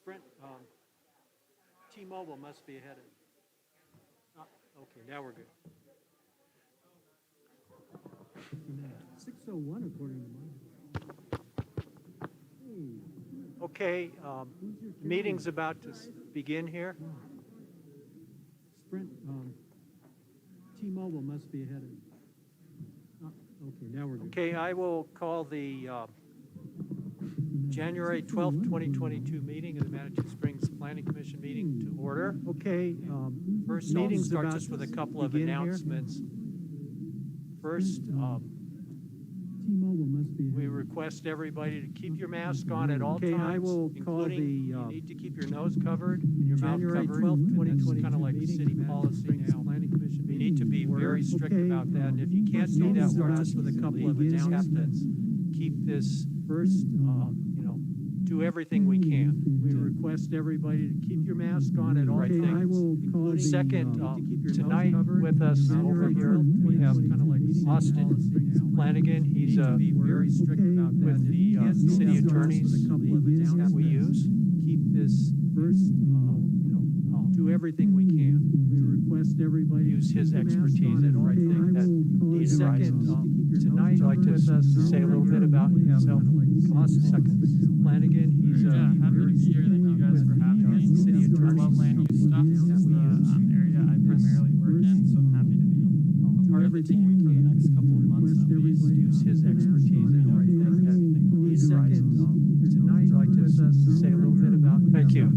Sprint, T-Mobile must be ahead of. Okay, now we're good. 6:01 according to mine. Okay, meeting's about to begin here. Sprint, T-Mobile must be ahead of. Okay, now we're good. Okay, I will call the January 12th, 2022 meeting of the Madison Springs Planning Commission meeting to order. Okay, First, I'll start just with a couple of announcements. First, T-Mobile must be ahead. we request everybody to keep your mask on at all times, I will call including the, you need to keep your nose covered and your mouth January covered. 12th, And that's 2022 kind of like meeting city of the policy Springs now. Planning Commission We meeting need to be to order. very strict Okay, about that, and if you can't do that, we'll just with a couple of announcements. Keep this First, do everything we can. We request everybody to keep your mask on at all okay, I times. will call the, Second, keep your nose tonight covered. with us over January here, 12th, we have 2022 Austin Flanagan. He's very strict about that. with the city attorneys that we use. Keep this First, do everything we can. we request everybody Use to his keep your mask expertise on in at all everything times. that I will call needs the, Second, tonight, I'd I'd like to say a little bit about himself. Austin Flanagan, he's happy to be here. Thank you guys for having me. city attorney. Love land use stuff. This is the area I primarily work in, so I'm happy to be a part of the team for the next couple of months at least. Use his expertise in everything that needs Second, tonight, I'd like to say a little bit about. Thank you.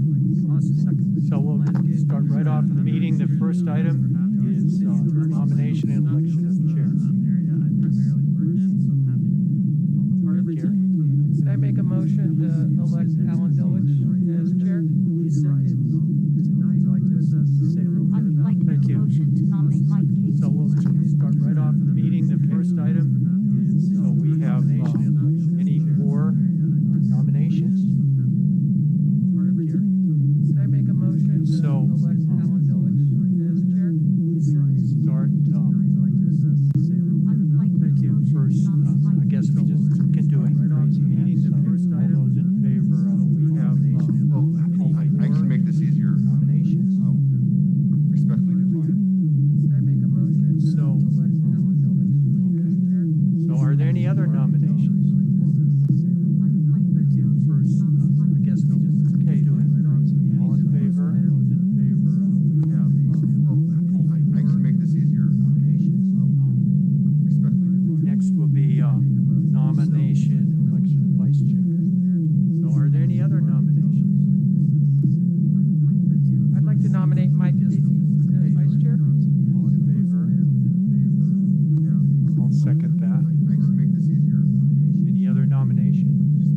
So we'll start right off the meeting. The first item is nomination and election of chair. Area I primarily work in, so I'm happy to be a part of the team for the next. Could I make a motion to elect Alan Dillich as chair? I'd like to make a motion to nominate Mike Casey So we'll as chair. start right off the meeting. The first item is, so we have any more nominations? Could I make a motion to So, elect Alan Dillich as chair? Start, I'd like to make a thank you. motion First, to nominate I Mike guess we Casey. just can do it. Right off the meeting, the first All item. those in favor, we have, I can make this easier. nominations? Respectfully decline. Could I make a motion to So- elect Alan Dillich as chair? So are there any other nominations? Thank you. First, I guess we just, okay, do it. All in favor? Those in favor, we have, I can make this easier. Respectfully decline. next will be nomination, election of vice chair. So are there any other nominations? I'd like to nominate Mike Casey as vice chair. All in favor? I'll second that. I can make this easier. Any other nominations?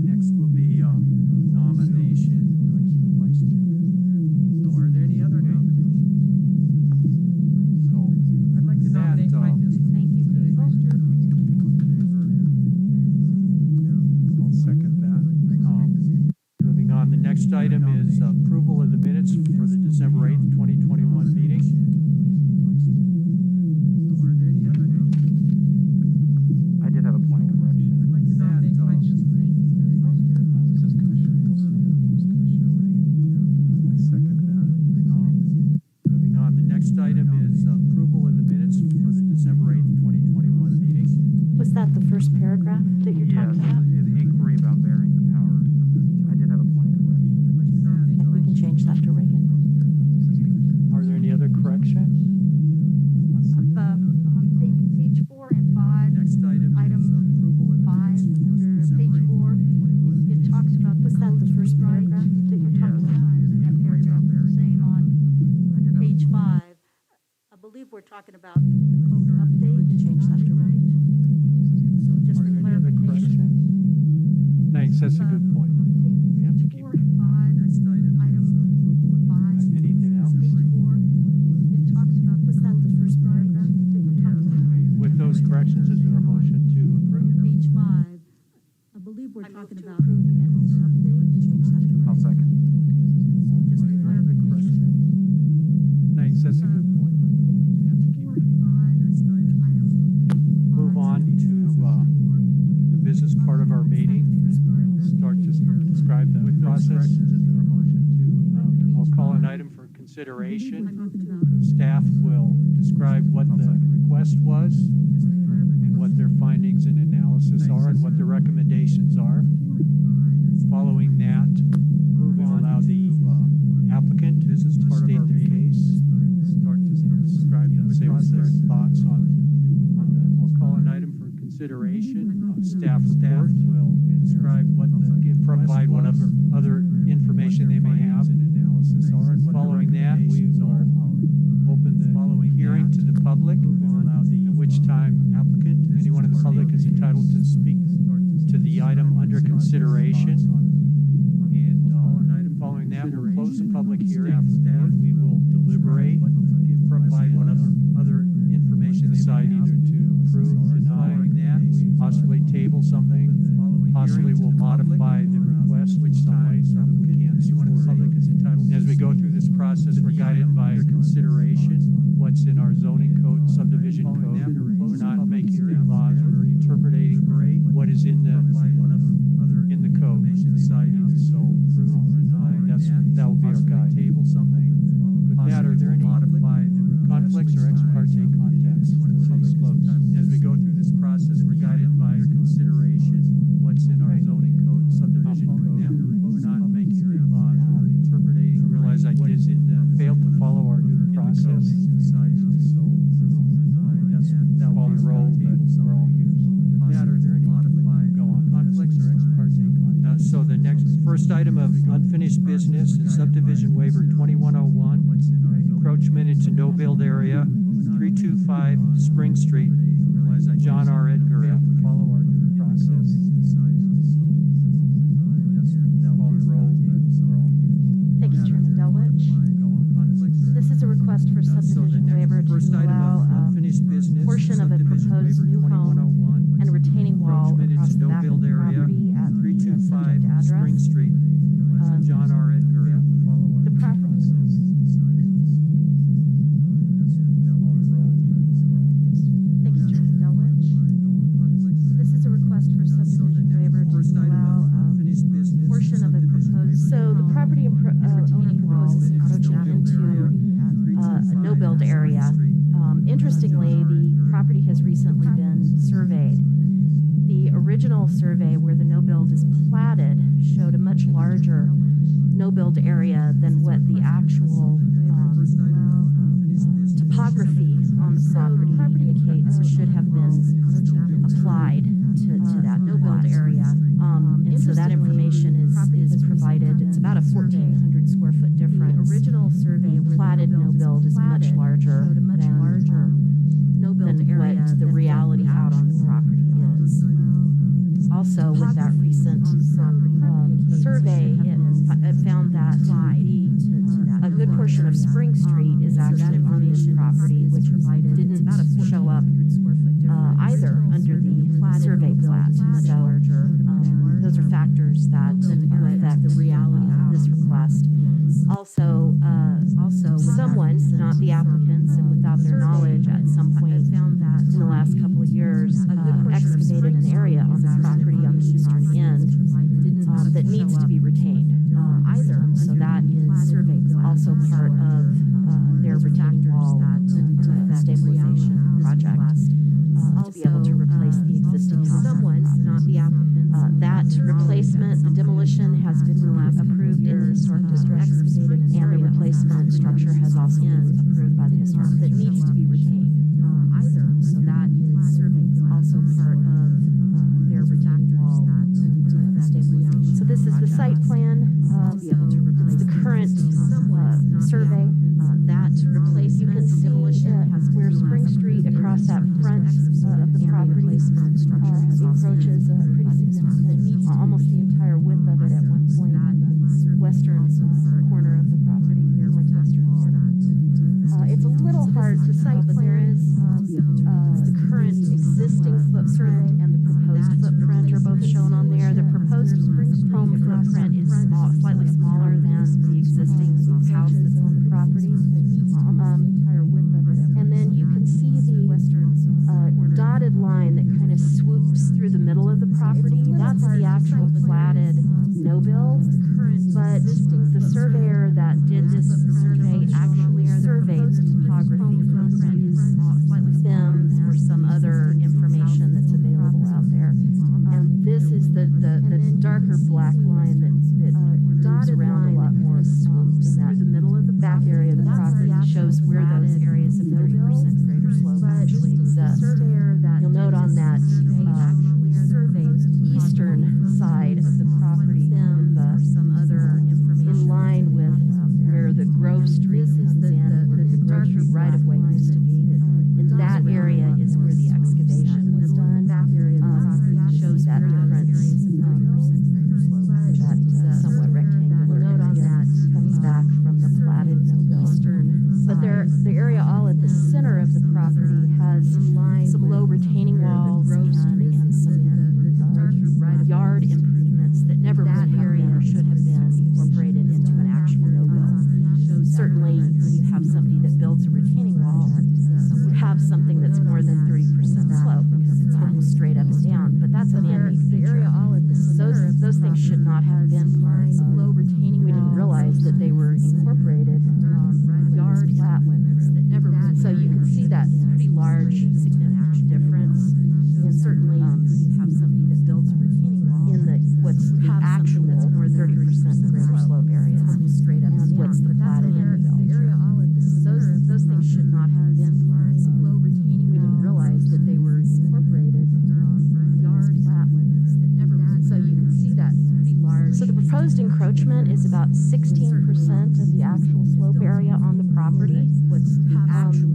Next will be nomination, election of vice chair. So are there any other nominations? So I'd like to that, nominate Mike Casey Thank you, as Casey. vice chair. I'll second that. Moving on, the next item is approval of the minutes for the December 8th, 2021 meeting. So are there any other nominations? I did have a point of correction. I'd like to nominate Mike Casey Thank you, as vice chair. This is Commissioner Wilson. This is Commissioner Reagan. I'll second that. Moving on, the next item is approval of the minutes for the December 8th, 2021 meeting. Was that the first paragraph that you're talking about? The inquiry about bearing the power. I did have a point of correction. Okay, we can change that to Reagan. Are there any other corrections? On page 4 and 5, Next item item is approval of the 5, minutes for under December page 8th, 4, 2021 it talks about, was that the first paragraph that you're talking about? In that paragraph, same on page 5. I believe we're talking about the code update, to change that to Reagan. So just Are for there any other clarification. questions? Thanks, that's a good point. We have to Page keep 4 and 5, Next item item is approval of 5, anything else? page 4, it talks about, was that the first paragraph that you're talking about? With those corrections, is there a motion to approve? Page 5, I believe we're talking about approve the minutes update, to change that to I'll Reagan. second. So just for clarification. Thanks, that's a good point. We have to keep 4 and 5, item move on to the business part of our meeting. Start to describe the process. I'll call an item for consideration. Staff will describe what the request was and what their findings and analysis are and what the recommendations are. Following that, we'll allow the applicant to state their case, start to describe, say what their thoughts on the, I'll call an item for consideration. Staff will describe what provide whatever other information they may have and analysis are. And following that, we will open the hearing to the public, at which time anyone in the public is entitled to speak to the item under consideration. And following that, we'll close the public hearing and we will deliberate, provide whatever other information they decide either to approve, deny, possibly table something, possibly we'll modify the request which time so that we can, anyone in the public is entitled. As we go through this process, we're guided by consideration, what's in our zoning code, subdivision code. We're not making big laws, we're interpreting what is in the code. So approve, deny, that will be our guide. Table something. With that, are there any conflicts or ex parte contacts? Close. As we go through this process, we're guided by consideration, what's in our zoning code, subdivision code. We're not making big laws, we're interpreting. I realize I failed to follow our new process. So that will be the role that we're all here. With that, are there any conflicts or ex parte contacts? So the first item of unfinished business is subdivision waiver 2101, encroachment into no-build area, 325 Spring Street, John R. Edgar. Follow our new process. Thank you, Chairman Delwich. This is a request for subdivision waiver to allow a portion of a proposed new home and retaining wall across the back of the property at the subject address. Spring Street, John R. Edgar. The property. Thank you, Chairman Delwich. This is a request for subdivision waiver to allow a portion of a proposed. So the property owner proposes encroaching into a no-build area. Interestingly, the property has recently been surveyed. The original survey where the no-build is platted showed a much larger no-build area than what the actual topography on the property indicates should have been applied to that no-build area. And so that information is provided. It's about a 1,400 square foot difference. The original survey platted no-build is much larger than what the reality out on the property is. Also, with that recent survey, it found that a good portion of Spring Street is actually on this property, which didn't show up either under the survey plat. So those are factors that affect the reality of this request. Also, someone, not the applicants, and without their knowledge, at some point in the last couple of years, excavated an area on the property on the eastern end that needs to be retained. So that is also part of their retaining wall stabilization project to be able to replace the existing house. That replacement, the demolition has been approved in the historic district, and the replacement structure has also been approved by the historic that needs to be retained. So that is also part of their retaining wall stabilization. So this is the site plan, the current survey. You can see where Spring Street across that front of the property encroaches pretty significant, almost the entire width of it at one point on the western corner of the property, northwestern corner. It's a little hard to cite, but there is the current existing footprint and the proposed footprint are both shown on there. The proposed home footprint is slightly smaller than the existing house that's on the property. And then you can see the dotted line that kind of swoops through the middle of the property. That's the actual platted no-build. but the surveyor that did this survey actually surveyed the topography from FIMS or some other information that's available out there. And this is the darker black line that moves around a lot more in that the middle of the back area of the property shows where those areas of 30% greater slope actually exist. You'll note on that eastern side of the property, some other information in line with where the Grove Street comes in, where the Grove Street right-of-way used to be. In that area is where the excavation was done. Shows that difference. That somewhat rectangular area comes back from the platted eastern. But the area all at the center of the property has some low retaining walls and some yard improvements that never would have been or should have been incorporated into an actual no-build. Certainly, when you have somebody that builds a retaining wall, you have something that's more than 30% slope because it's almost straight up and down. But that's a man-made feature. Those things should not have been part of low retaining. We didn't realize that they were incorporated. Yard plat went through. So you can see that pretty large, significant difference. And certainly, you have somebody that builds a retaining wall in what's the actual 30% greater slope areas, straight up and what's the platted area. Those things should not have been part of low retaining. We didn't realize that they were incorporated. Yard plat went through. So you can see that pretty large. So the proposed encroachment is about 16% of the actual slope area on the property. What's the actual?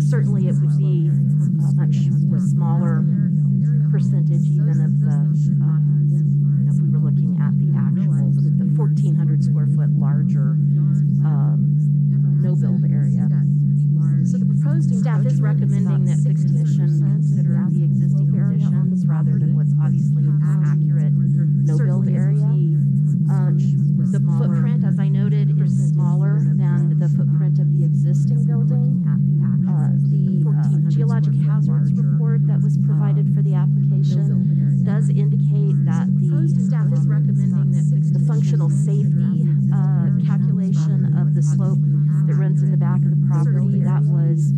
Certainly, it would be a much smaller percentage even of the, if we were looking at the actual, the 1,400 square foot larger no-build area. So the proposed staff is recommending that the commission consider the existing conditions rather than what's obviously an accurate no-build area. The footprint, as I noted, is smaller than the footprint of the existing building. The geologic hazards report that was provided for the application does indicate that the staff is recommending that the functional safety calculation of the slope that runs in the back of the property, that was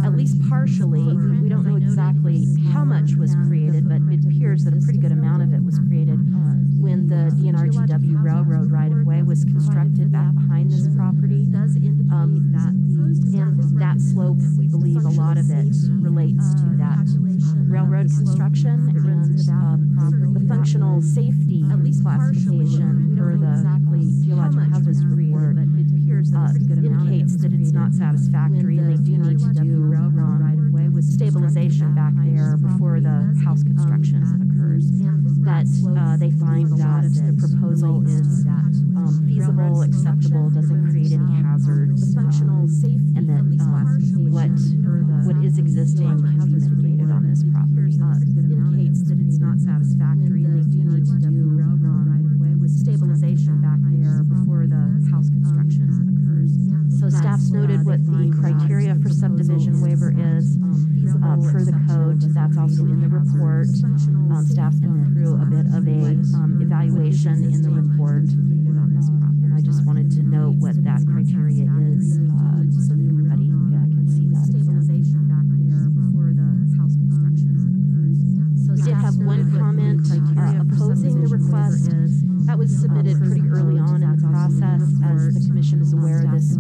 at least partially, we don't know exactly how much was created, but it appears that a pretty good amount of it was created when the DNRGW railroad right-of-way was constructed back behind this property. And that slope, we believe a lot of it relates to that railroad construction and the functional safety classification for the geologic hazards report indicates that it's not satisfactory and they do need to do stabilization back there before the house construction occurs. That they find that the proposal is feasible, acceptable, doesn't create any hazards, and that what is existing can be mitigated on this property. Indicates that it's not satisfactory and they do need to do stabilization back there before the house construction occurs. So staff's noted what the criteria for subdivision waiver is per the code. That's also in the report. Staff's been through a bit of a evaluation in the report. And I just wanted to note what that criteria is so that everybody can see that again. We did have one comment opposing the request. That was submitted pretty early on in the process. As the commission is aware, this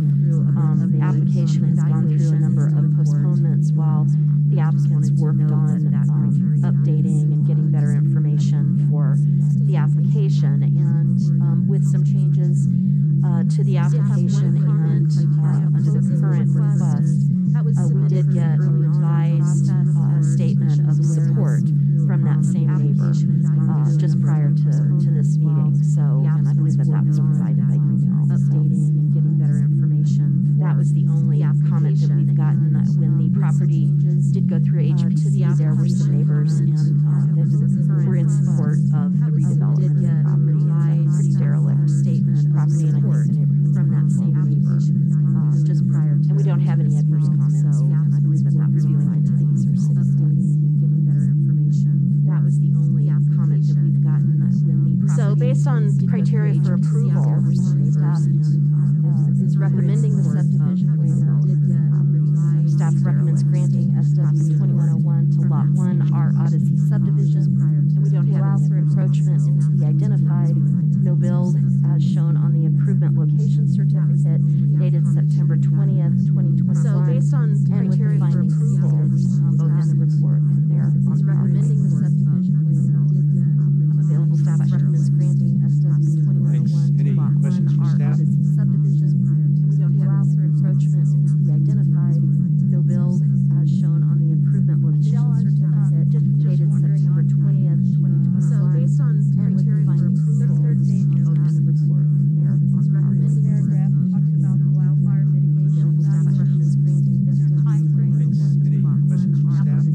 application has gone through a number of postponements while the applicants worked on updating and getting better information for the application. And with some changes to the application and under the current request, we did get a revised statement of support from that same neighbor just prior to this meeting. So, and I believe that was provided by email. Updating and getting better information. That was the only comment that we've gotten when the property did go through HPC. There were some neighbors and that were in support of the redevelopment of the property. It's a pretty derelict property, and I think the neighborhood from that same neighbor just prior to. And we don't have any adverse comments. So, and I believe that was viewing entities or city states. That was the only comment that we've gotten when the property. So based on criteria for approval, staff is recommending the subdivision waiver. Staff recommends granting SW 2101 to Lot 1, our Odyssey subdivision, and we don't allow for encroachment into the identified no build as shown on the improvement location certificate dated September 20th, 2021. So based on criteria for approval, both in the report and there on the recommending the subdivision waiver. Available staff recommends granting SW 2101 to Any Lot 1, questions from our staff? Odyssey subdivision, and we don't allow for encroachment into the identified no build as shown on the improvement location certificate dated September 20th, 2021. So based on criteria for approval, both in the report and there on the recommending Paragraph talks about the wildfire mitigation. available staff recommends granting Is there a time frame? Any questions from staff?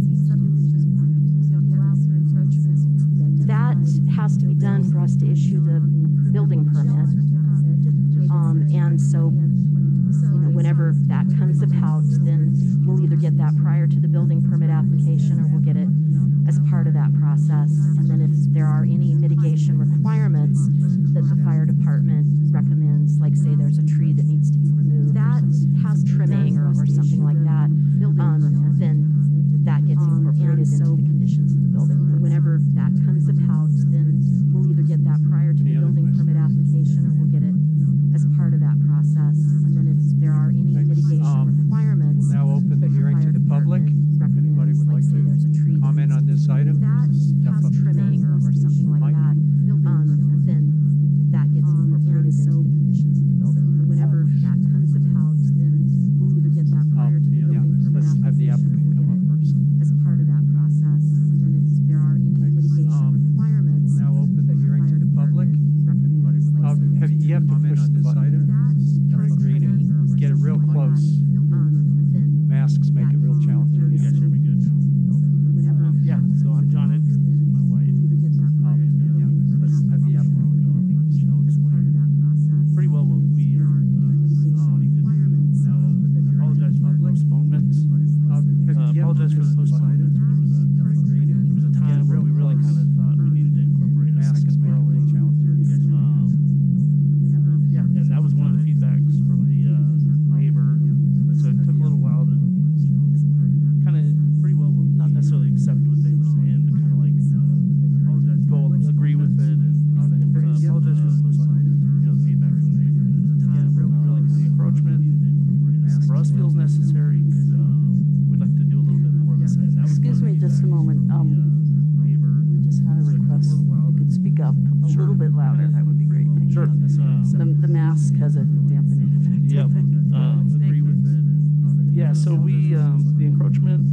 That has to be done for us to issue the building permit. And so, whenever that comes about, then we'll either get that prior to the building permit application or we'll get it as part of that process. And then if there are any mitigation requirements that the fire department recommends, like say there's a tree that needs to be removed, that has trimming or something like that, then that gets incorporated into the conditions of the building. But whenever that comes about, then we'll either get that prior to the Any other building questions? permit application or we'll get it as part of that process. And then if there are any Thanks. mitigation requirements, We'll now open the that hearing to fire the public. department If anybody would like recommends, say there's a tree to that comment on this item, that step has up. trimming or something like Mike? that, then that gets incorporated into the conditions of the building. But whenever that comes about, then we'll either get that prior to the Yeah, building permit let's have the applicant come up first. as part of that process. And then if there are any mitigation requirements, Now open the hearing to the public. If anybody would, you have to push the button. Turn it green and get it real close. then Masks make it real challenging. You guys hear me good now? Yeah, so I'm John Edgar, this is my wife. Yeah, let's have the applicant come up first. Michelle explained pretty well what we are wanting to do. I apologize for the postponements. Apologize for the postponements. There was a time where we really kind of thought we needed to incorporate a Masks second make it real building. challenging. Yeah, and that was one of the feedbacks from the neighbor. So it took a little while to kind of pretty well not necessarily accept what they were saying, but kind of like go agree with it and kind of apologize for the postponement. The feedback from the neighbor. There was a time where we really kind of encroachment for us feels necessary. We'd like to do a little bit more of a second. Excuse me just a moment. Neighbor. We just had a request. If you could speak up a little bit louder, that would be great. Thank Sure. you. The mask has a dampening effect. Yep. Agree with it. Yeah, so the encroachment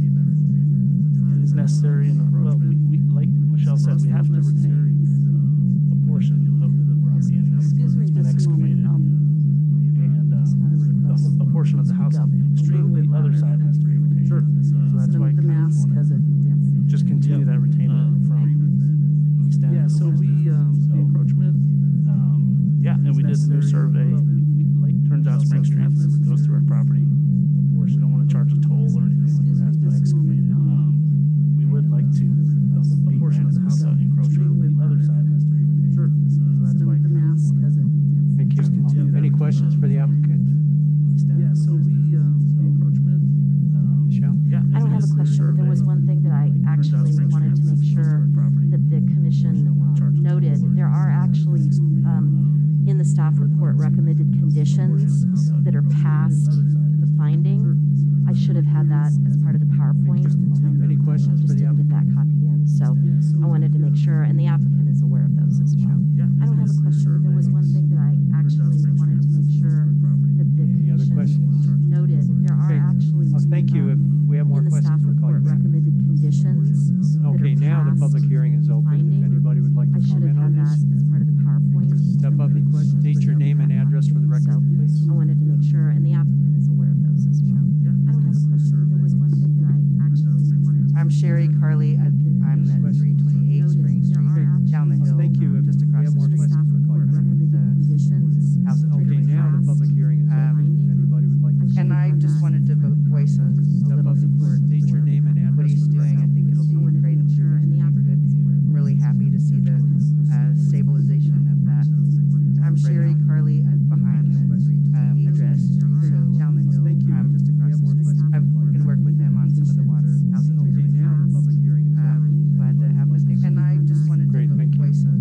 is necessary, and well, we like Michelle said, we have to retain a portion of the property anyway. Excuse me It's been just a moment. excavated, and a portion of the house on the extremely other side has to be retained. Sure. So that's why I The kind of mask wanna has a dampening. just continue that retainment from the east end. Yeah, so the encroachment, yeah, and we did the new survey. Turns out Spring Street goes through our property. We don't want to charge a toll or anything like that. It's been excavated. We would like to, a portion of the house encroachment, the other side has to be retained. Sure. So that's why. The mask has a dampening. Thank you. Any questions for the applicant? Yeah, so the encroachment, Michelle? yeah. I don't have a question, but there was one thing that I actually wanted to make sure that the commission noted. There are actually, in the staff report, recommended conditions that are past the finding. I should have had that as part of the PowerPoint. Any questions for Just the didn't get applicant? that copied in, so I wanted to make sure, and the applicant is aware of those as well. I don't have a question, but there was one thing that I actually wanted to make sure that the Any other commission questions? noted. There are Okay. actually. Well, thank you. If we have more in the staff questions, we'll call you report, back. recommended conditions that are Okay, now the past public hearing is open. finding. If anybody would like I to should have comment on had that this, as part of the PowerPoint. step up and state your name and address for the record, So please. I wanted to make sure, and the applicant is aware of those as well. I don't have a question, but there was one thing that I actually wanted to. I'm Sherry Carly. I'm at 328 Spring Street, down the hill. Thank you. If Just we across have the more street. questions, we'll call you back. Recommended conditions. House is Okay, really now the fast. public hearing is open. If anybody would like to And I just wanted to voice a step little up support and state your for name and address what he's for the doing. I record. think it'll I be wanted to great make for sure, the and the neighborhood. applicant is aware of I'm really happy to see the stabilization of that I'm Sherry Carly. I'm behind the address, so down the hill. Thank you. Just across the street. I'm going to work with them on some of the water housing. Okay, now the public hearing is on. Glad to have Mr. And I just wanted Great, to thank you. voice a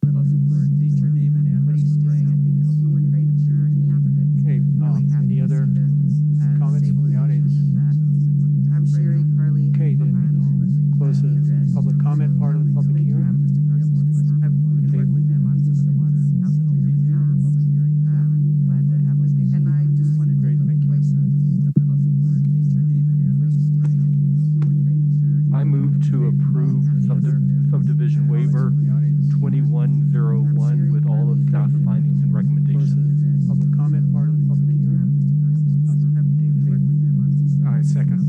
little support. State your name and What address. he's doing, I think it'll be great in the neighborhood. Okay, Really happy any to other see the, comments from the audience? stabilization of that. I'm Sherry Carly. Okay, then close the public comment part of the public hearing. I'm going to work with them on some of the water housing. Okay, now the public hearing is on. Glad to have Mr. And I just wanted Great, to thank you. voice a little support. State your name and What address. he's doing, I think it'll be great in the I move to approve subdivision waiver 2101 with all of staff findings and Close recommendations. the public comment part of the public hearing. I second.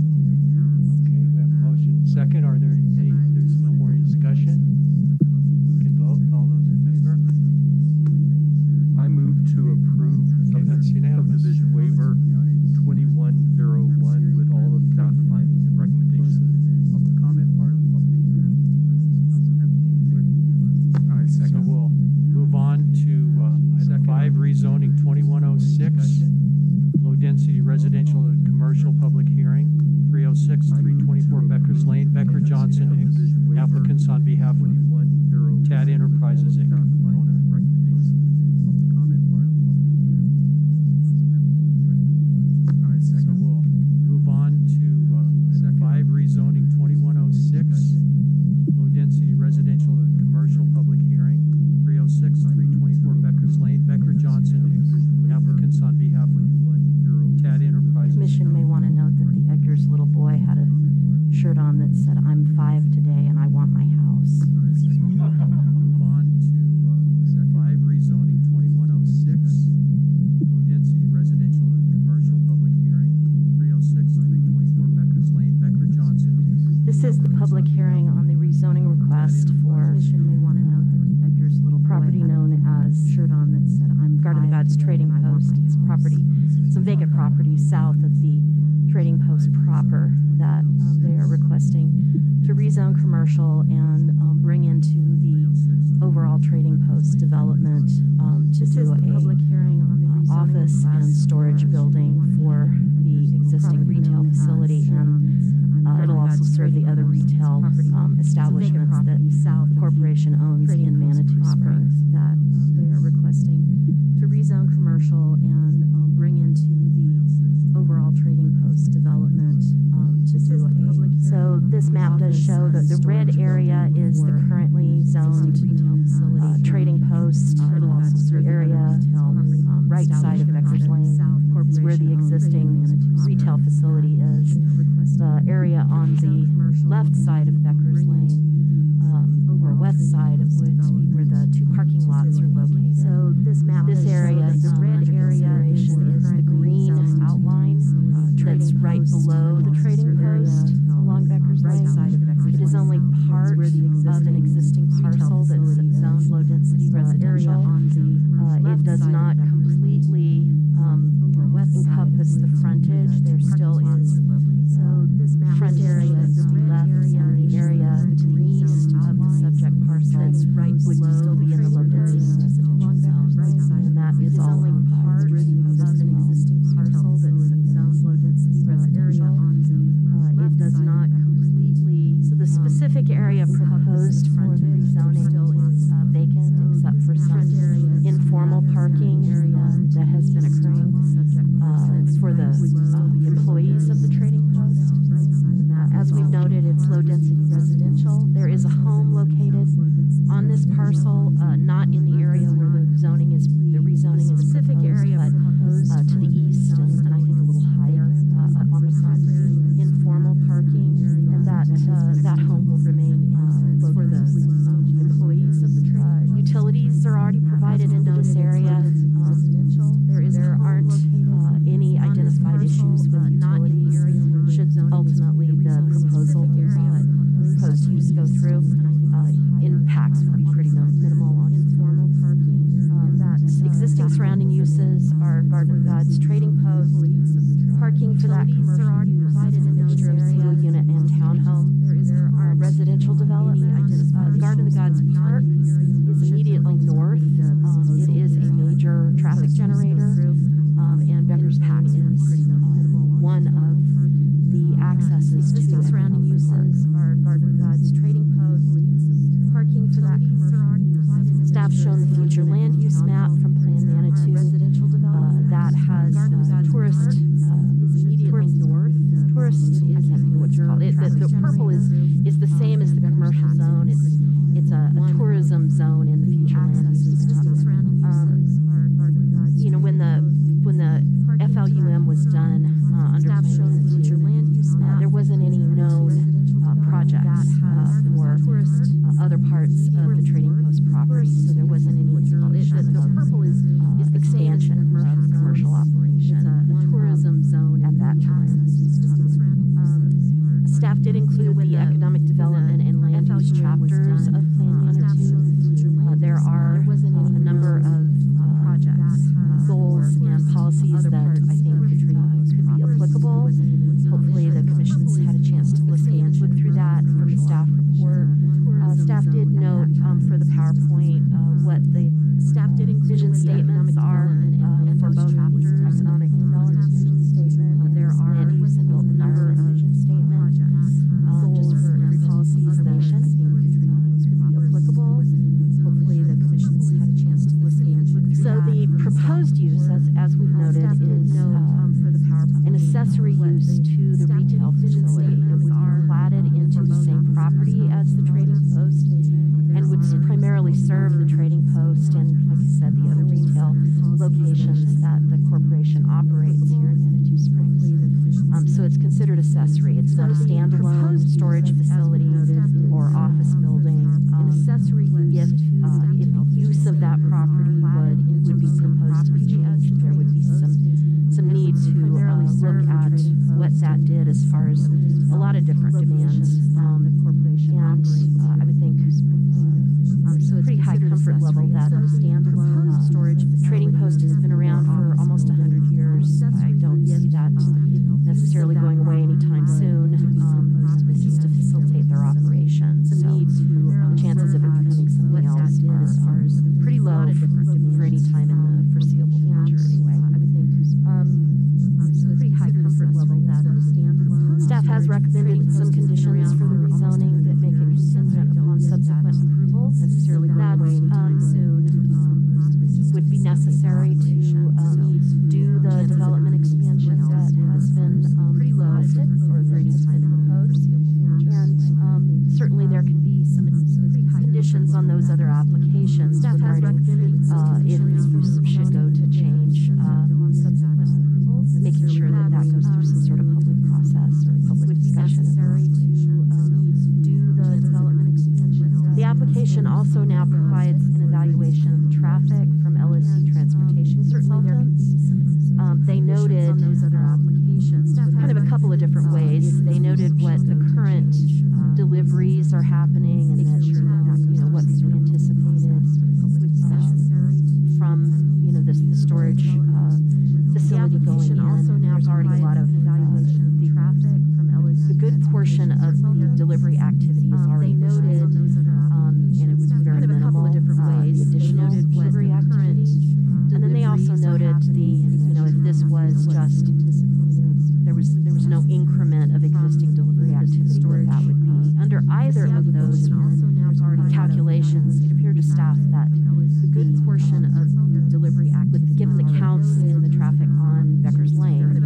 Okay, we have a motion second. Are there any, there's no more discussion? We can vote. All those in favor? I move to approve Okay, that's unanimous. subdivision waiver 2101 with all of staff findings and Close recommendations. the public comment part of the public hearing. I So second. we'll move on to item 5, rezoning 2106, low-density residential and commercial public hearing, 306, 324 Becker's Lane, Becker Johnson, Inc., applicants on behalf of Tad Enterprises, Inc., owner. Public comment part of the public I hearing. So second. we'll move on to item 5, rezoning 2106, low-density residential and commercial public hearing, 306, 324 Becker's Lane, Becker Johnson, Inc., applicants on behalf of Tad Enterprises. Commission may want to note that the Eggers little boy had a shirt on that said, "I'm 5 today and I want my house." Move on to item 5, rezoning 2106, low-density residential and commercial public hearing, 306, 324 Becker's Lane, Becker Johnson, Inc. This is the public hearing on the rezoning request for Commission may want to note that the Eggers little property known as shirt on that said, "I'm Garden of God's Trading Post." It's property, some vacant property south of the Trading Post proper that they are requesting to rezone commercial and bring into the overall Trading Post development to do a public hearing on the office and storage building for the existing retail facility, and it'll also serve the other retail establishments that the corporation owns in Manitou Springs that they are requesting to rezone commercial and bring into the overall Trading Post development to do a. So this map does show that the red area is the currently zoned Trading Post. It'll also serve the area right side of Becker's Lane is where the existing retail facility is. The area on the left side of Becker's Lane, or west side, would be where the two parking lots are located. So this area, the red area is the green outline that's right below the Trading Post along Becker's Lane. It is only part of an existing parcel that's zoned low-density residential. It does not completely encompass the frontage. There still is front area to the left and the area to the east of the subject parcel would still be in the low-density residential zone. And that is all part of an existing parcel that's zoned low-density residential. It does not completely, so the specific area proposed for the rezoning is vacant except for some informal parking that has been occurring for the employees of the Trading Post. As we've noted, it's low-density residential. There is a home located on this parcel, not in the area where the rezoning is proposed, but to the east and I think a little higher up on the property. Informal parking, and that home will remain for the employees of the Trading Post. Utilities are already provided into this area. There aren't any identified issues with utilities should ultimately the proposed use go through. Impacts would be pretty minimal on informal parking. Existing surrounding uses are Garden of God's Trading Post. Parking for that commercial use is a mixture of single unit and townhome. Residential development. Garden of God's Park is immediately north. It is a major Staff did include vision statements are for both chapters, economic development vision statement. There are land use and built environment vision statement, just for every policy of the nation. I think could be applicable. Hopefully, the commission's had a chance to look through so that. The proposed use, as we've noted, is an accessory use to the retail facility. It would be platted into the same property as the trading post and would primarily serve the trading post and, like I said, the other retail locations that the corporation operates here in Manitou Springs. So it's considered accessory. It's not a standalone storage facility or office building. If use of that property would be proposed to be changed, there would be some need to look at what that did as far as a lot of different demands. And I would think so it's pretty high comfort level that standalone storage. The trading post has been around for almost 100 years. I don't see that necessarily going away anytime soon. This is to facilitate their operations. So the chances of it becoming something else are pretty low for any time in the foreseeable future anyway. I would think so it's pretty high comfort level that staff has recommended some conditions for the rezoning that make it contingent upon subsequent approvals. Necessarily that would be necessary to do the development expansion that has been requested or that has been proposed. And certainly there can be some conditions on those other applications regarding if the use should go to change, making sure that that goes through some sort of public process or public discussion. The application also now provides an evaluation of the traffic from Lsd Transportation consultants. They noted kind of a couple of different ways. They noted what the current deliveries are happening and that what could be anticipated from the storage facility going in. There's already a lot of the good portion of the delivery activity is already noted, and it would be very minimal. The additional delivery activity, and then they also noted if this was just there was no increment of existing delivery activity, that would be under either of those calculations. It appeared to staff that the good portion of the delivery activity, given the counts in the traffic on Becker's Lane,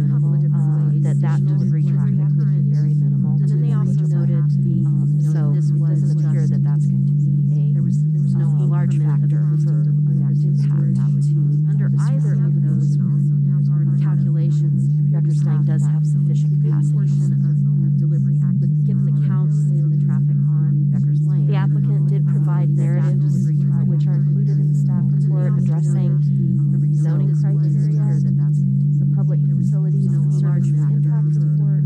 that delivery traffic would be very minimal. And then they also noted so it doesn't appear that that's going to be a large factor for impact under either of those calculations. Becker's Lane does have sufficient capacity. Given the counts in the traffic on Becker's Lane, the applicant did provide narratives which are included in the staff report addressing the rezoning criteria, the public facilities concerns impact report,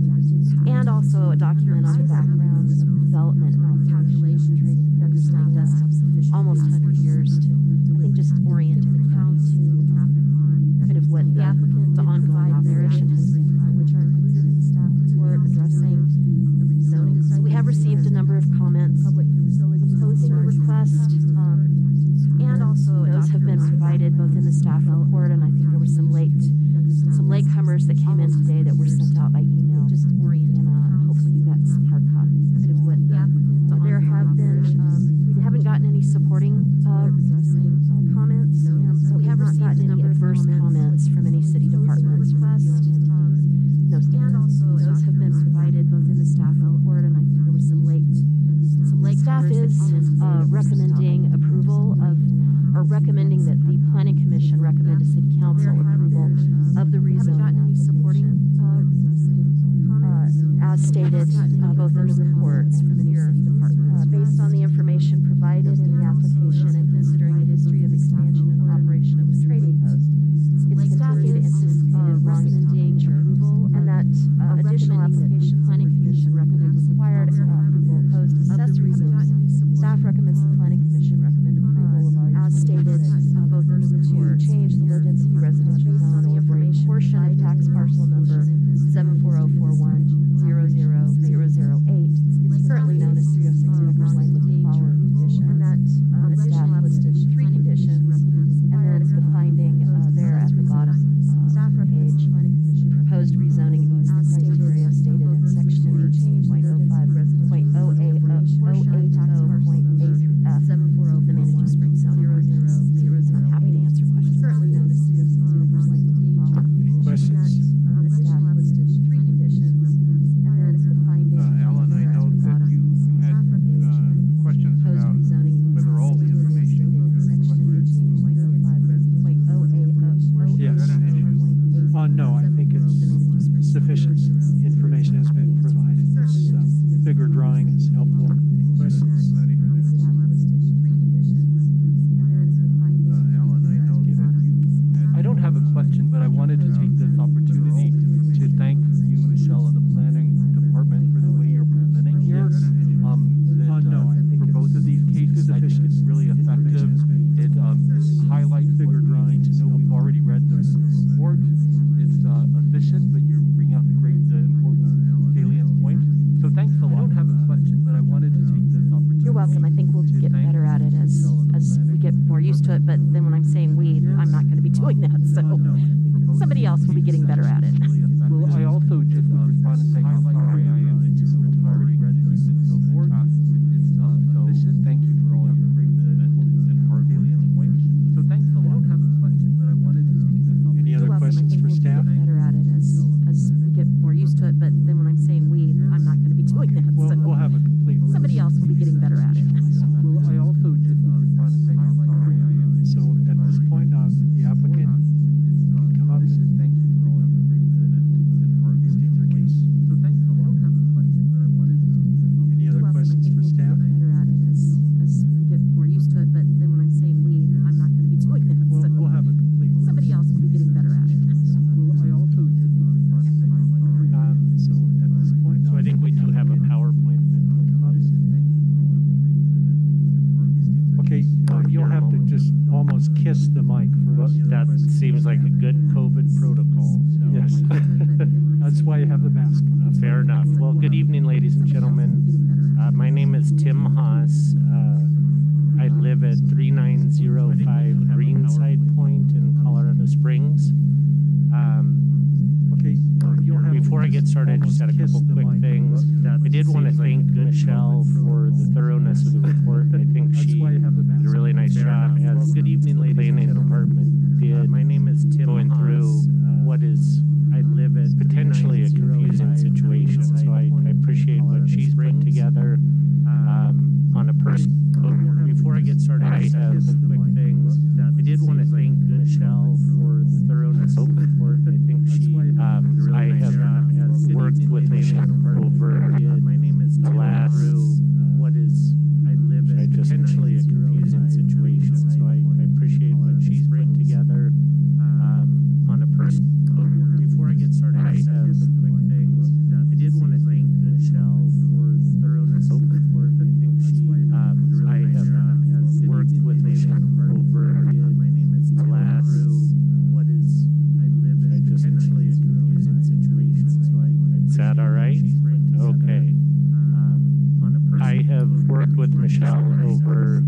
and also a document on the background of development and calculation trading. Becker's Lane does have almost 100 years to, I think, just orient the county to kind of what the ongoing operation has been, which are included in the staff report addressing the rezoning. So we have received a number of comments opposing the request, and also those have been provided both in the staff report, and I think there were some latecomers that came in today that were sent out by email. And hopefully you got some hard copies of what there have been. We haven't gotten any supporting comments, so we haven't gotten any adverse comments from any city departments. No, and also those have been provided both in the staff report, and I think there were some late. Staff is recommending approval of, or recommending that the Planning Commission recommend to City Council approval of the rezoning application. As stated, both in the reports from the city department, based on the information provided in the application and considering the history of expansion and operation of the trading post, its continued anticipated recommending approval, and that additional application Planning Commission recommends required approval opposed accessory use. Staff recommends the Planning Commission recommend approval of our, as stated, both in the report, change the low density residential zone or break portion of tax parcel number 74041000008. It's currently known as 306 Becker's Lane with the following condition. And that staff listed 3 conditions. sufficient information has been provided. This figure drawing is helpful. Any questions? I don't have a question, but I wanted to take this opportunity to thank you, Michelle, and the planning department for the way you're presenting here. No, I think for both of these cases, I think it's really effective. It highlights what we need to know. We've already read the report. It's efficient, but you're bringing out the important salient point. So thanks a lot. I don't have a question, but I wanted to take this opportunity. You're welcome. I think we'll get better at it as we get more used to it. But then when I'm saying we, I'm not going to be doing that. So somebody else will be getting better at it. Well, I also just respond and say how sorry I am that you're already read it. You've been so fantastic. It's efficient. Thank you for all your great and hard salient points. So thanks a lot. I don't have a question, but I wanted to take this opportunity. Any other You're welcome. questions I think for we'll staff? get better at it as we get more used to it. But then when I'm saying we, I'm not going to be doing that. We'll So have a complete list. somebody else will be getting better at it. Well, I also just respond and say how sorry I am. So at this point, the applicant can come up and Thank you for all your great and hard state their case. So thanks a lot. I don't have a question, but I wanted to take this opportunity. Any other You're welcome. I questions think for we'll staff? get better at it as we get more used to it. But then when I'm saying we, I'm not going to be doing that. So We'll have a complete list. somebody else will be getting better at it. Well, I also just respond and say how sorry I am. So at this point, So I think we do have a PowerPoint that come up. Okay, you'll have to just almost kiss the mic for us. that seems like a good COVID protocol. So. Yes. That's why you have the mask on. Fair enough. Well, good evening, ladies and gentlemen. My name is Tim Haas. I live at 3905 Greenside Point in Colorado Springs. Okay, you'll have Before I get started, I just had a couple quick things. I did want to thank Michelle for the thoroughness of the report. I think That's she why you have the did a mask. really nice job. As good evening, ladies and gentlemen. Department did. My name is Tim. Going through what is I live at potentially a confusing situation. So I appreciate what she's put together on a personal. Before I get started, I have some quick things. I did want to thank Michelle for the thoroughness of the report. I think she I have worked with Michelle over the last what is I live at potentially a confusing situation. So I appreciate what she's put together on a personal. Before I get started, I have some quick things. I did want to thank Michelle for the thoroughness of the report. I think she I have worked with Michelle over the last what is I live at potentially a confusing situation. So is that all right? Okay. I have worked with Michelle over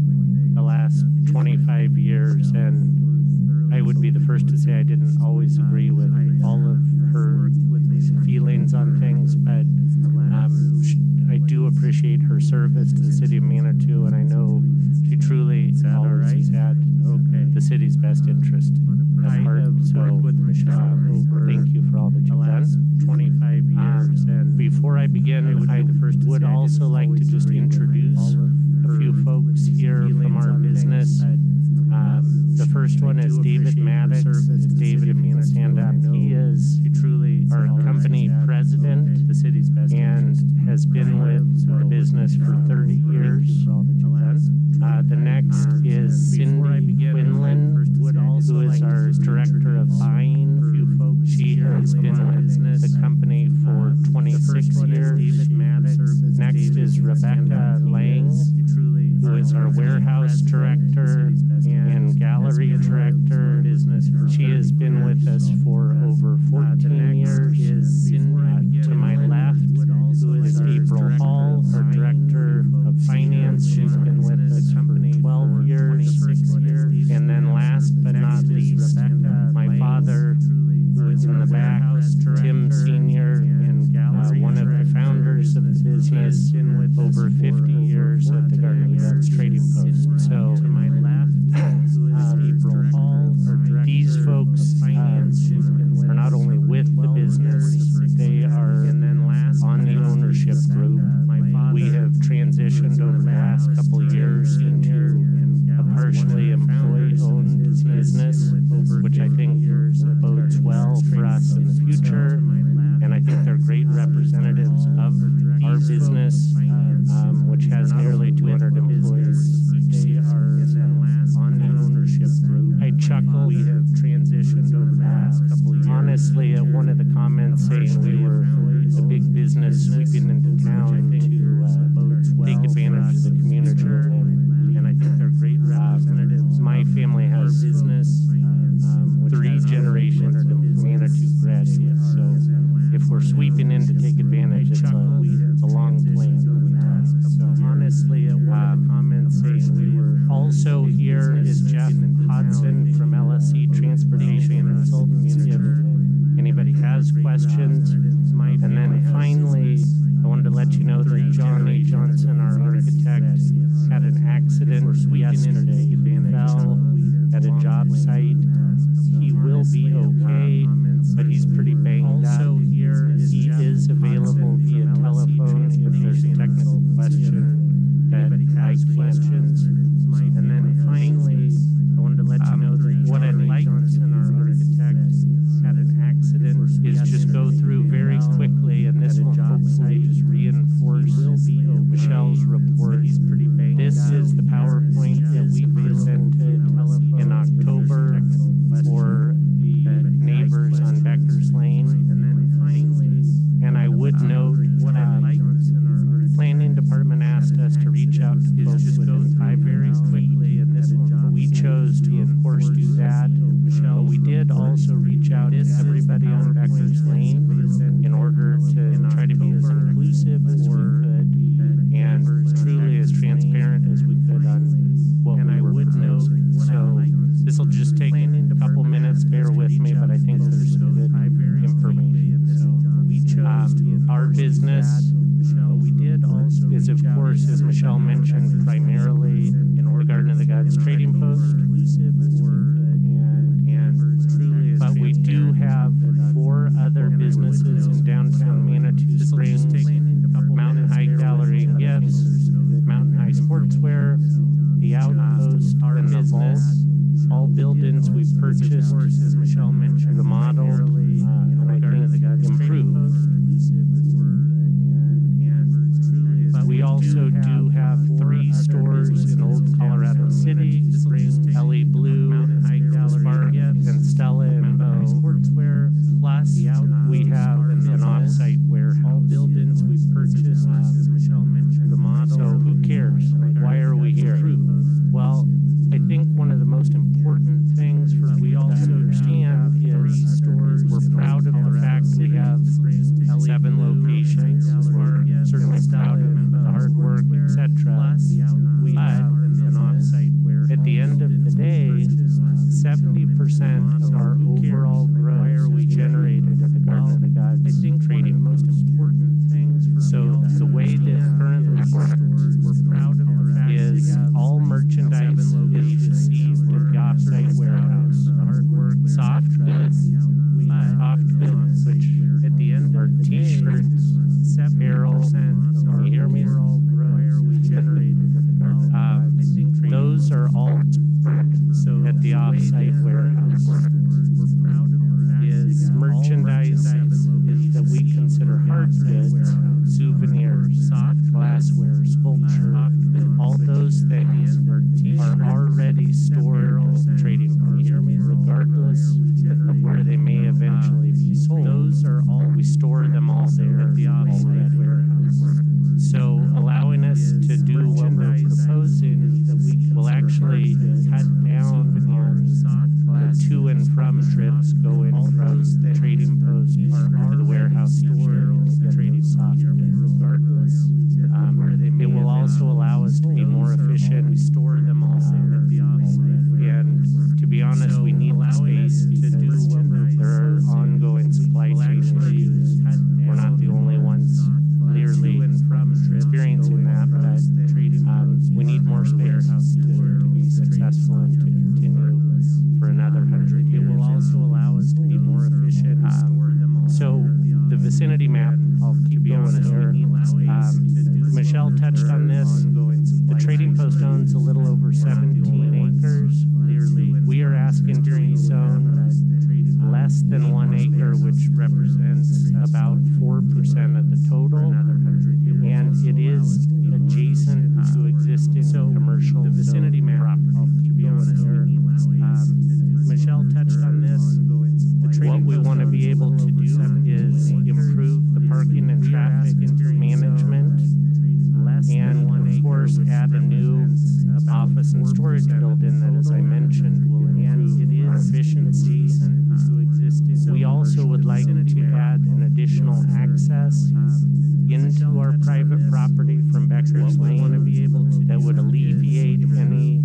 the last 25 years, and I would be the first to say I didn't always agree with all of her feelings on things, but I do appreciate her service to the city of Manitou, and I know she truly always had the city's best interest at heart. So, thank you for all that you've done. 25 years. And before I begin, I would also like to just introduce a few folks here from our business. The first one is David Maddox. David, if you want to stand up, he is our company president and has been with the business for 30 years. The next is Cindy Quinlan, who is our director of buying. She has been with the company for 26 years. Next is Rebecca Lang, who is our warehouse director and gallery director. She has been with us for over 14 years. To my left is April Hall, our director of finance. She's been with us for 12 years. And then last but not least, my father, who is in the back, Tim Sr., and one of the founders of the business, over 50 years at the Garden Trading Post. So, April Hall, which I think bodes well for us in the future. And I think they're great representatives of our business, which has nearly 200 employees. They are on the ownership group. I chuckle. We have transitioned over the last couple of years. Honestly, at one of the comments saying we were a big business sweeping into town to take advantage of the community. And I think they're great representatives. My family has business, 3 generations of Manitou graduates. So if we're sweeping in to take advantage, it's a long plan. So honestly, at one of the comments saying we were also here is Jeff Hodson from Lsd Transportation Consultants. If anybody has questions, and then finally, I wanted to let you know that Johnny Johnson, our architect, had an accident yesterday. He fell at a job site. He will be okay, but he's pretty banged up. He is available via telephone if there's a technical question that I can't. And then finally, I wanted to let you know that what I'd like Johnson, our architect, had an accident is just go through very quickly, and this will hopefully just reinforce Michelle's report. This is the PowerPoint that we presented in October for the neighbors on Becker's Lane. And I would note, planning department asked us to reach out to folks within 5 very quickly, and this we chose to, of course, do that. But we did also reach out to everybody on Becker's Lane in order to try to be as inclusive as we could and truly as transparent as we could on what we were proposing. So this will just take a couple minutes. Bear with me, but I think there's some good information. So our business is, of course, as Michelle mentioned, primarily the Garden of the Gods Trading Post. But we do have 4 other businesses in downtown Manitou Springs: Mountain High Gallery and Gifts, Mountain High Sportswear, the Outpost, and the Vault. All buildings we've purchased, as Michelle mentioned, remodeled, and I think improved. We also do have 3 stores in Old Colorado City: LE Blue, Spark, and Stella and Bo. Plus, we have an off-site warehouse. All buildings we've purchased, as Michelle mentioned, remodeled. So who cares? Why are we here? Well, I think one of the most important things for people to understand is we're proud of the fact we have 7 locations. We're certainly proud of the hard work, etc. But at the end of the day, 70% of our overall growth is generated at the Garden of the Gods Trading Post. So the way this currently works is all merchandise is received at the off-site warehouse. Soft goods, which at the end are t-shirts, apparel, you hear me? Those are all at the off-site warehouse. Is merchandise that we consider hard goods, souvenirs, glassware, sculpture, all those things are already stored at the trading post, regardless of where they may eventually be sold. We store them all there already. So allowing us to do what we're proposing will actually cut down on the to and from trips going from the trading post to the warehouse each year to get those soft goods. Regardless, it will also allow us to be more efficient. We store them all there. And to be honest, we need the space to do what there are ongoing supply chain issues. We're not the only ones clearly experiencing that, but we need more space to be successful and to continue for another 100 years. It will also allow us to be more efficient. So the vicinity map, I'll keep going here. Michelle touched on this. The trading post owns a little over 17 acres. We are asking to rezone than 1 acre, which represents about 4% of the total. And it is adjacent to existing commercial vicinity property, to be honest. Michelle touched on this. What we want to be able to do is improve the parking and traffic management, and of course add a new office and storage building that, as I mentioned, will improve our efficiency. We also would like to add an additional access into our private property from Becker's Lane that would alleviate any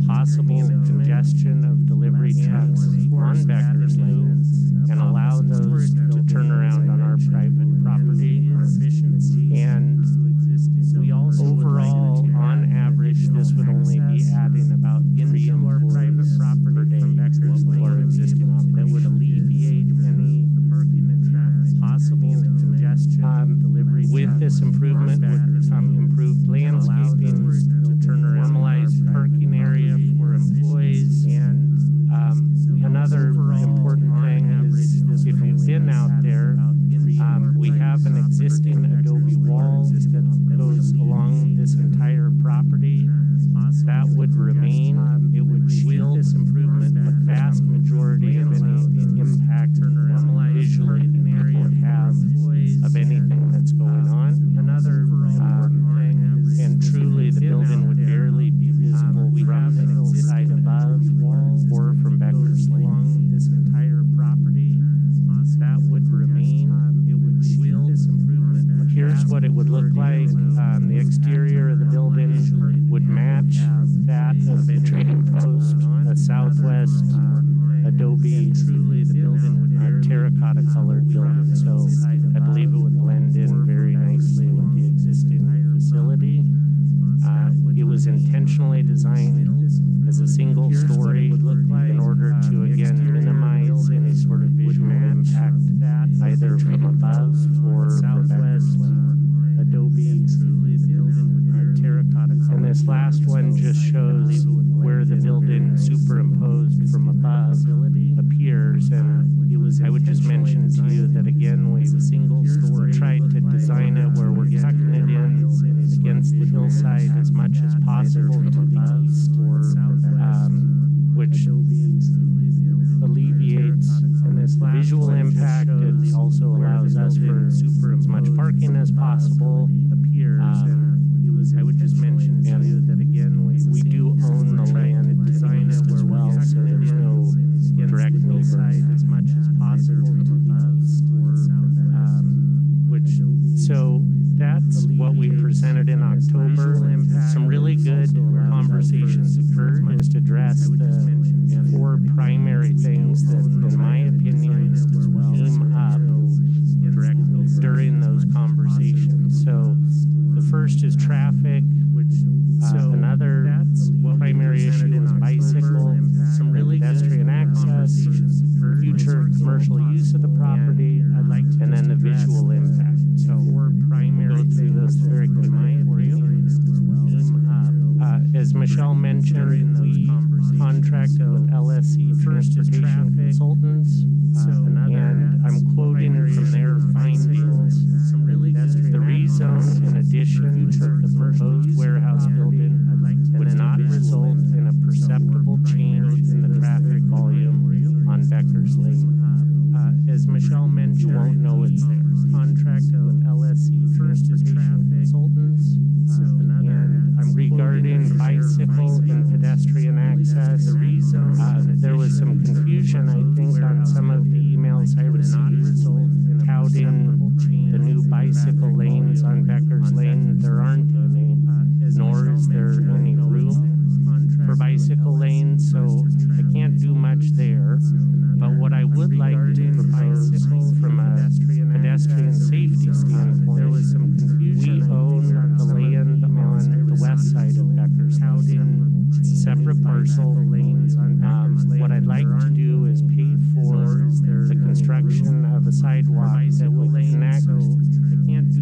possible congestion of delivery trucks on Becker's Lane and allow those to turn around on our private property. And overall, on average, this would only be adding about 3 employees per day to our existing operation. That would alleviate any possible congestion. With this improvement would come improved landscaping, normalized parking area for employees, and another important thing is if you've been out there, we have an existing adobe wall that goes along this entire property. That would remain. It would shield this improvement the vast majority of any impact visually that people would have of anything that's going on. And truly the building would barely be visible from the hillside above or from Becker's Lane. This entire property, that would remain. It would shield this improvement. Here's what it would look like. The exterior of the building would match that of the trading post, a southwest adobe terracotta colored building. So I believe it would blend in very nicely with the existing facility. It was intentionally designed as a single story in order to again minimize any sort of visual impact either from above or from Becker's Lane. Adobe terracotta. And this last one just shows where the building superimposed from above appears, and I would just mention to you that again we tried to design it where we're tucking it in against the hillside as much as possible to the east, which alleviates the visual impact. It also allows us for as much parking as possible. I would just mention to you that again we do own the land to the east as well, so there's no direct neighbor as much as possible to the east. So that's what we presented in October. Some really good conversations occurred. Just addressed the 4 primary things that, in my opinion, came up during those conversations. So the first is traffic. Another primary issue is bicycle, some pedestrian access, future commercial use of the property, and then the visual impact. So we'll go through those very quickly for you. As Michelle mentioned, we contracted with Lsd Transportation consultants, and I'm quoting from their findings. The rezone, in addition to the proposed warehouse building, would not result in a perceptible change in the traffic volume on Becker's Lane. As Michelle mentioned, you won't know it's there. Contracted with Lsd Transportation consultants, and I'm regarding bicycle and pedestrian access. There was some confusion, I think, on some of the emails I received touting the new bicycle lanes on Becker's Lane. There aren't any, nor is there any room for bicycle lanes, so I can't do much there. But what I would like to propose from a pedestrian safety standpoint, we own the land on the west side of Becker's Lane, separate parcel. What I'd like to do is pay for the construction of a sidewalk that will connect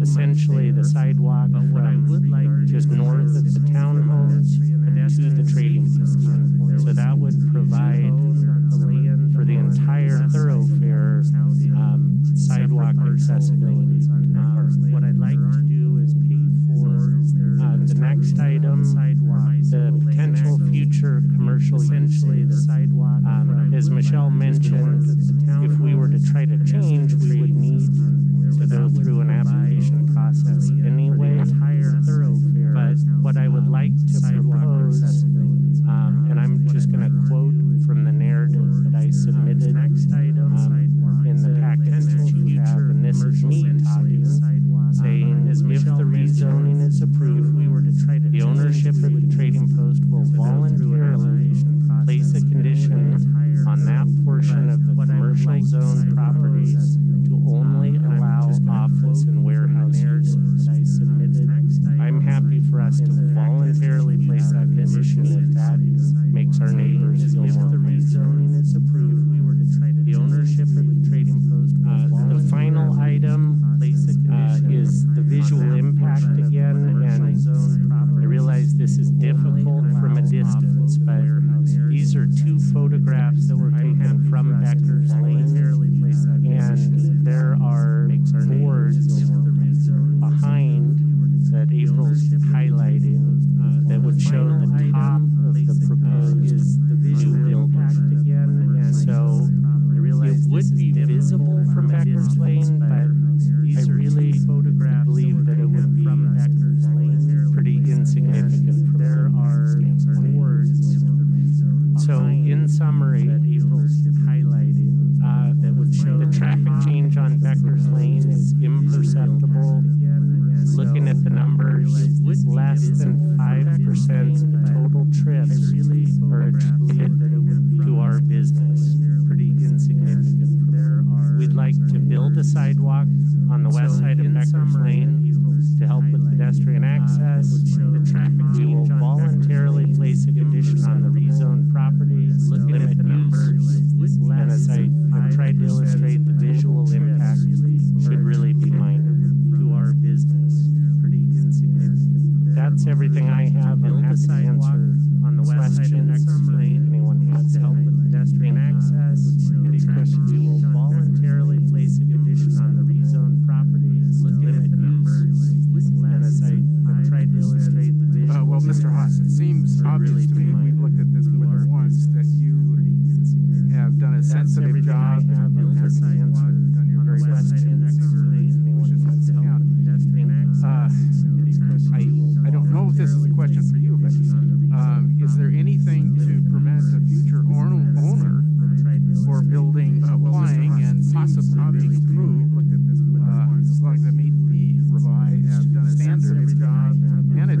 essentially the sidewalk from just north of the townhomes to the trading system. So that would provide for the entire accessibility. What I'd like to do is pay for the next item, the potential future commercial essentially the sidewalk. As Michelle mentioned, if we were to try to change, we would need to go through an application process anyway. But what I would like to propose, and I'm just going to quote from the narrative that I submitted in the package that you have, and this is me talking, saying if the rezoning is approved, the ownership of the trading post will voluntarily place a condition on that portion of the commercial zone properties to only allow office and warehouse uses. I'm happy for us to voluntarily place that condition if that makes our neighbors feel more. If the rezoning is approved, the ownership of the trading post. The final item is the visual impact again, and I realize this is difficult from a distance, but these are two photographs that were taken from Becker's Lane, and there are boards behind that April's highlighting that would show the top of the proposed visual impact again, and so it would be visible from Becker's Lane, but I really believe that it would be pretty insignificant from there are boards. So in summary, the traffic change on Becker's Lane is imperceptible. Looking at the numbers, less than 5% of the total trips are attributed to our business. Pretty insignificant. We'd like to build a sidewalk on the west side of Becker's Lane to help with pedestrian access. We will voluntarily place a condition on the rezoned property, limit use, and as I've tried to illustrate, the visual impact should really be minor to our business. Pretty insignificant. That's everything I have. I'm happy to answer on the west side of Becker's Lane. Anyone has to help with pedestrian access, any questions, we will voluntarily place a condition on the rezoned property, limit use, and as I've tried to illustrate, the visual. Well, Mr. Haas, it seems obvious to me, we've looked at this more than once, that you have done a sensitive job, done your very best to I don't know if this is a question for you, but is there anything to prevent a future owner for building, applying, and possibly being approved, as long as they meet the revised standards, and a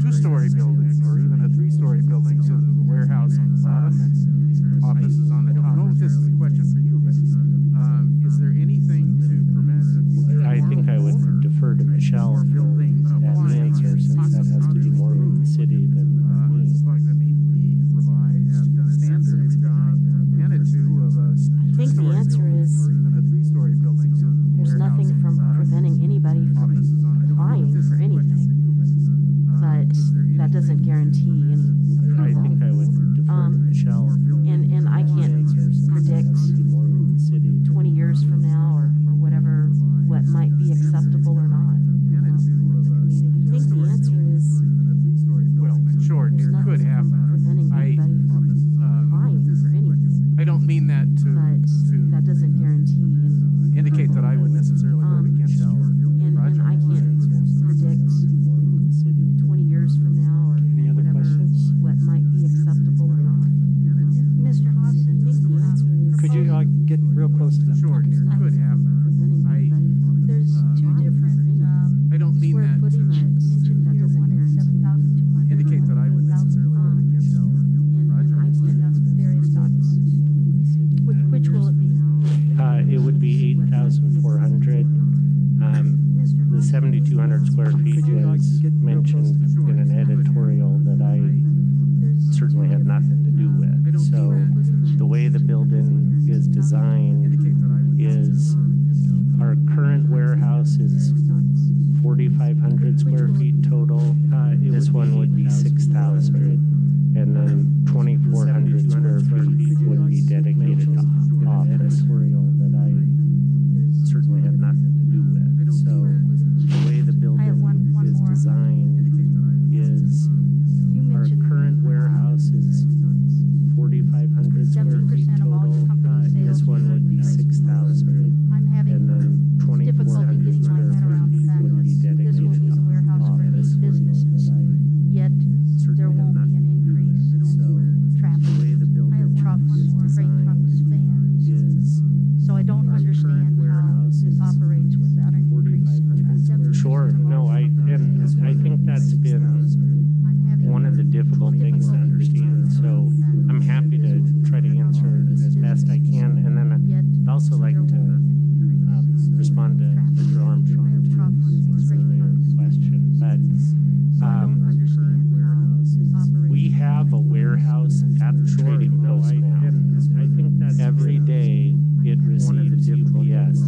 two-story building, or even a three-story building, so there's a warehouse on the bottom and offices on the top? I don't know if this is a question for you, but is there anything to prevent a future I think I would defer to Michelle for that answer, since that has to do more with the city than me. As long as they meet the revised standards, and a I think the answer is or even a three-story building, so there's nothing from preventing anybody from applying for anything, but that doesn't guarantee any I approval. think I would defer to Michelle. And I can't predict 20 years from now or whatever, what might be acceptable or not. I think the answer is well, in short, there's it nothing could from happen. preventing anybody from applying for anything, I don't mean that to but that doesn't guarantee any. indicate that I would necessarily vote against your And project. I can't predict 20 years from now or Any other whatever, questions? what might be acceptable or not. Mr. Hodson, I think the answer is Could you get real close to that? Sure, it there's could nothing happen. preventing I- anybody from there's two applying for different, anything. I don't mean square that footage to mentioned that here, doesn't one is guarantee. 7,200. indicate that I would necessarily vote against your And I project. can't Various documents. Which will it be? It would be 8,400. The 7,200 square feet Could you, was get real mentioned close to in an editorial that I certainly had nothing to do with. So the way the building is designed is our current warehouse is 4,500 square feet total. This one would be 6,000, and then 2,400 square feet would be dedicated to office. That I certainly 10% of all your company sales. This one would be 6,000. I'm having And then difficulty getting my head around the fact that this will be the warehouse for these businesses, yet there won't be an increase in traffic. I have trucks, freight trucks, vans. So I don't understand how this operates without an increase in traffic. Sure, no, I think that's been one of the difficult things to understand. So I'm happy to try to answer as best I can, and then I'd also like to respond to Mr. Armstrong's earlier question. But we have a warehouse at the trading post now. I think that every day it receives UPS,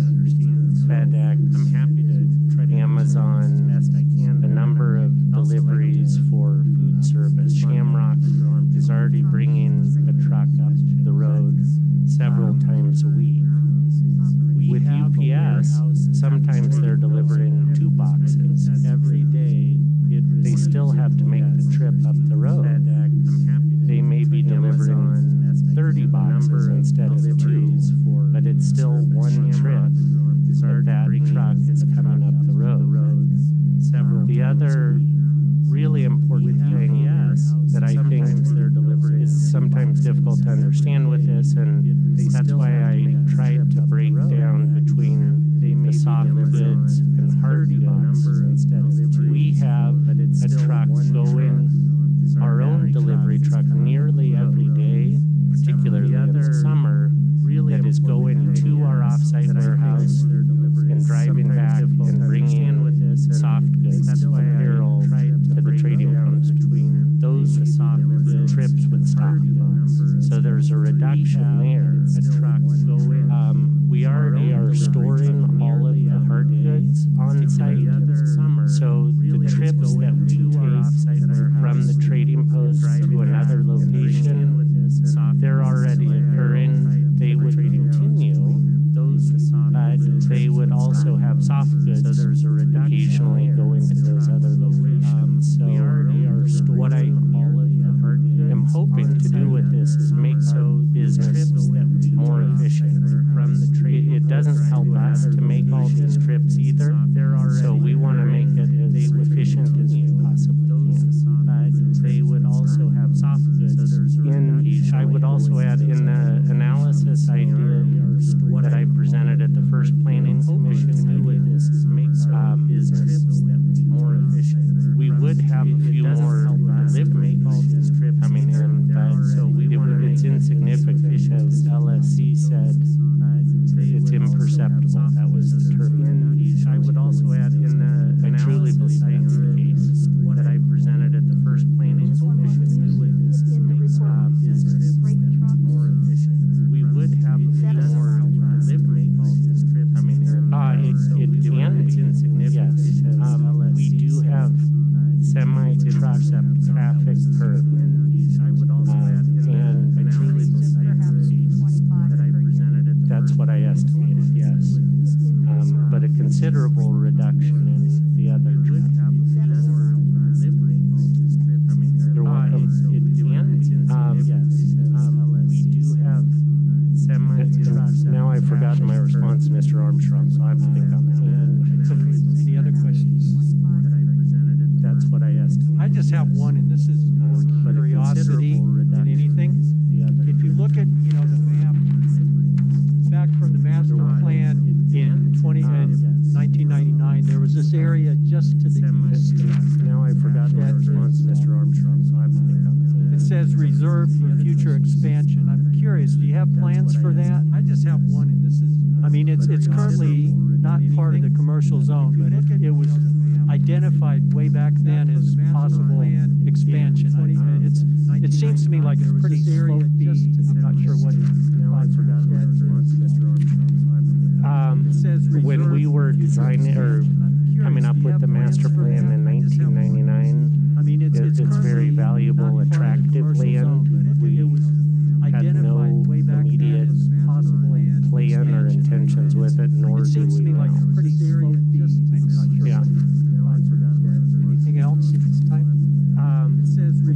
FedEx. I'm happy to try to Amazon, best I can. The number of deliveries for food service. Shamrock is already bringing a truck up the road several times a week. With UPS, sometimes they're delivering 2 boxes every day. They still have to make the trip up the road. They may be delivering 30 boxes instead of 2, but it's still one trip that truck is coming up the road. The other really important thing that I think is sometimes difficult to understand with this, and that's why I tried to break down between the soft goods and hard goods. We have a truck going, our own delivery truck, nearly every day, particularly in the summer, that is going to our offsite warehouse and driving back and bringing soft goods, apparel to the trading post. Between those trips would stop. So there's a reduction there. We already are storing all of the hard goods on site. So the trips that we take from the trading post to another location, they're already occurring. They would continue, but they would also have soft goods occasionally going to those other locations. So what I am hoping to do with this is make our business more efficient. It doesn't help us to make all these trips either, so we want to make it as efficient as we possibly can. But they would also have soft goods. I would also add, in the analysis I did that I presented at the first planning commission meeting, business more efficient. We would have a few more deliveries coming in, but it's insignificant, as LSC said. It's imperceptible. That was the term. I would also add, I truly believe that's the case. What I presented at the first planning commission meeting is business more efficient. We would have a few more deliveries coming in. It can be insignificant. Yes. We do have semi-truck traffic currently. And I truly believe that's what I estimated, yes. But a considerable reduction in the other trips. You're welcome. It can be. Yes. We do have semi-trucks. Now I've forgotten my response, Mr. Armstrong, so I have to think on that. Any other questions? That's what I estimated. I just have one, and this is more curiosity than anything. If you look at, the map, back from the master plan in 1999, there was this area just to the east. Now I forgot my response, Mr. Armstrong, so I have to think on that. It says reserved for future expansion. I'm curious, do you have plans for that? I just have one, and this is, it's currently not part of the commercial zone, but it was identified way back then as possible expansion. It seems to me like it's pretty slopey. I'm not sure what when we were designing or coming up with the master plan in 1999, it's very valuable, attractive land. We had no immediate plan or intentions with it, nor do we now. Yeah. Anything else at this time?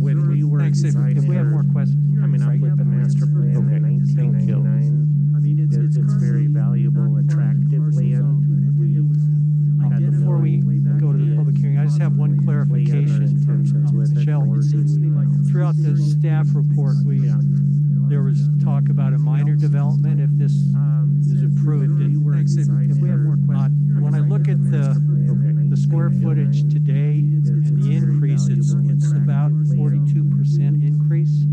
When we were Thanks. If we have more questions. Coming up with the master plan in 1999, talk about a minor development if this is approved. And Thanks. If we have more questions. when I look at the square footage today and the increase, it's about 42% increase.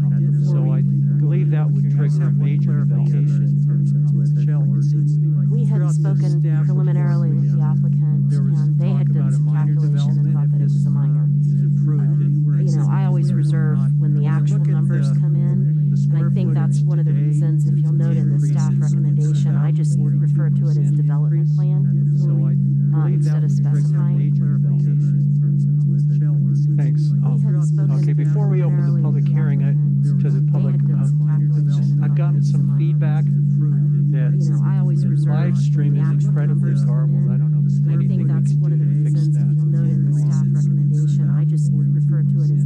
So I believe that would trigger a major development. Michelle? We had spoken preliminarily with the applicant, and they had done some calculation and thought that it was a minor. You know, I always reserve when the actual numbers come in, and I think that's one of the reasons, if you'll note in the staff recommendation, I just refer to it as development plan, instead of specifying. Thanks. Okay, before we open the public hearing, to the public, I've gotten some feedback that You know, I always reserve live stream when the is actual incredibly numbers come garbled. in. I don't know if there's And I anything think we that's can one do of the to fix reasons, if that. you'll note in the staff recommendation, I just refer to it as